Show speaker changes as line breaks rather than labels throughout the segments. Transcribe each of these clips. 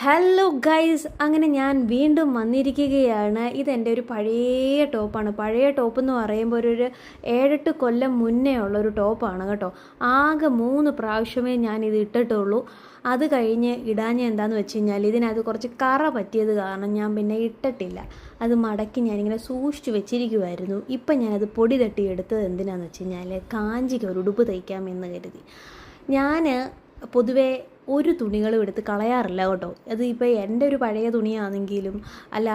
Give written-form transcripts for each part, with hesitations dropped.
Hello guys, അങ്ങനെ ഞാൻ വീണ്ടും വന്നിരിക്കുകയാണ്. ഇതെൻ്റെ ഒരു പഴയ ടോപ്പാണ്. പഴയ ടോപ്പ് എന്ന് പറയുമ്പോൾ ഒരു 7-8 കൊല്ലം മുന്നേ ഉള്ളൊരു ടോപ്പാണ് കേട്ടോ. ആകെ 3 പ്രാവശ്യമേ ഞാൻ ഇത് ഇട്ടിട്ടുള്ളൂ. അത് കഴിഞ്ഞ് ഇടാഞ്ഞ എന്താണെന്ന് വെച്ച് കഴിഞ്ഞാൽ ഇതിനകത്ത് കുറച്ച് കറ പറ്റിയത് കാരണം ഞാൻ പിന്നെ ഇട്ടിട്ടില്ല. അത് മടക്കി ഞാനിങ്ങനെ സൂക്ഷിച്ച് വെച്ചിരിക്കുമായിരുന്നു. ഇപ്പം ഞാനത് പൊടി തട്ടി എടുത്തത് എന്തിനാണെന്ന് വെച്ച് കഴിഞ്ഞാൽ കാഞ്ചിക്ക് ഒരു ഉടുപ്പ് തയ്ക്കാമെന്ന് കരുതി. ഞാൻ പൊതുവേ ഒരു തുണികളും എടുത്ത് കളയാറില്ല കേട്ടോ. അത് ഇപ്പോൾ എൻ്റെ ഒരു പഴയ തുണിയാണെങ്കിലും അല്ല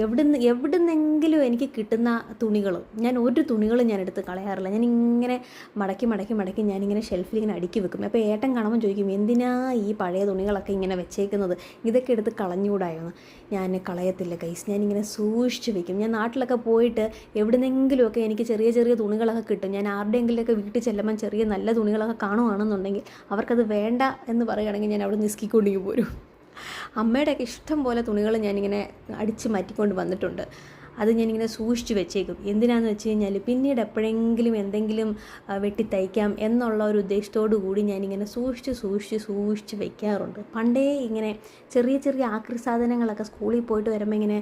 എവിടുന്നെങ്കിലും എനിക്ക് കിട്ടുന്ന തുണികൾ ഞാൻ ഒരു തുണികളും ഞാൻ എടുത്ത് കളയാറില്ല. ഞാൻ ഇങ്ങനെ മടക്കി ഞാനിങ്ങനെ ഷെൽഫിൽ ഇങ്ങനെ അടുക്കി വെക്കും. അപ്പോൾ ഏട്ടൻ കാണുമ്പോൾ ചോദിക്കും, എന്തിനാ ഈ പഴയ തുണികളൊക്കെ ഇങ്ങനെ വെച്ചേക്കുന്നത്, ഇതൊക്കെ എടുത്ത് കളഞ്ഞുകൂടായെന്ന്. ഞാൻ കളയത്തില്ല ഗൈസ്, ഞാനിങ്ങനെ സൂക്ഷിച്ച് വെക്കും. ഞാൻ നാട്ടിലൊക്കെ പോയിട്ട് എവിടുന്നെങ്കിലുമൊക്കെ എനിക്ക് ചെറിയ ചെറിയ തുണികളൊക്കെ കിട്ടും. ഞാൻ ആരുടെയെങ്കിലുമൊക്കെ വീട്ടിൽ ചെല്ലുമ്പം ചെറിയ നല്ല തുണികളൊക്കെ കാണുകയാണെന്നുണ്ടെങ്കിൽ അവർക്കത് വേണ്ട എന്ന് പറയുകയാണെങ്കിൽ ഞാൻ അവിടെ നിസ്കിക്കൊണ്ടു പോരും. അമ്മയുടെയൊക്കെ ഇഷ്ടം പോലെ തുണികൾ ഞാനിങ്ങനെ അടിച്ച് മാറ്റിക്കൊണ്ട് വന്നിട്ടുണ്ട്. അത് ഞാനിങ്ങനെ സൂക്ഷിച്ച് വെച്ചേക്കും. എന്തിനാണെന്ന് വെച്ച് കഴിഞ്ഞാൽ പിന്നീട് എപ്പോഴെങ്കിലും എന്തെങ്കിലും വെട്ടി തയ്ക്കാം എന്നുള്ള ഒരു ഉദ്ദേശത്തോടു കൂടി ഞാനിങ്ങനെ സൂക്ഷിച്ച് വയ്ക്കാറുണ്ട്. പണ്ടേ ഇങ്ങനെ ചെറിയ ചെറിയ ആക്രി സാധനങ്ങളൊക്കെ സ്കൂളിൽ പോയിട്ട് വരുമ്പോൾ ഇങ്ങനെ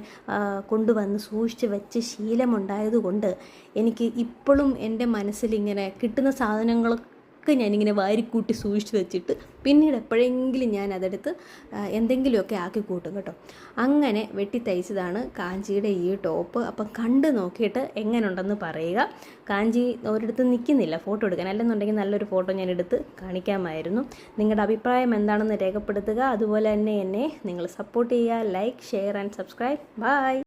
കൊണ്ടുവന്ന് സൂക്ഷിച്ച് വെച്ച് ശീലമുണ്ടായതുകൊണ്ട് എനിക്ക് ഇപ്പോഴും എൻ്റെ മനസ്സിലിങ്ങനെ കിട്ടുന്ന സാധനങ്ങൾ ഞാനിങ്ങനെ വാരിക്കൂട്ടി സൂക്ഷിച്ച് വെച്ചിട്ട് പിന്നീട് എപ്പോഴെങ്കിലും ഞാൻ അതെടുത്ത് എന്തെങ്കിലുമൊക്കെ ആക്കി കൂട്ടും കേട്ടോ. അങ്ങനെ വെട്ടി തയ്ച്ചതാണ് കാഞ്ചിയുടെ ഈ ടോപ്പ്. അപ്പം കണ്ട് നോക്കിയിട്ട് എങ്ങനെ ഉണ്ടെന്ന് പറയുക. കാഞ്ചി ഒരിടത്ത് നിൽക്കുന്നില്ല ഫോട്ടോ എടുക്കാൻ, അല്ലെന്നുണ്ടെങ്കിൽ നല്ലൊരു ഫോട്ടോ ഞാൻ എടുത്ത് കാണിക്കാമായിരുന്നു. നിങ്ങളുടെ അഭിപ്രായം എന്താണെന്ന് രേഖപ്പെടുത്തുക. അതുപോലെ തന്നെ എന്നെ നിങ്ങൾ സപ്പോർട്ട് ചെയ്യുക. Like, share and subscribe. By.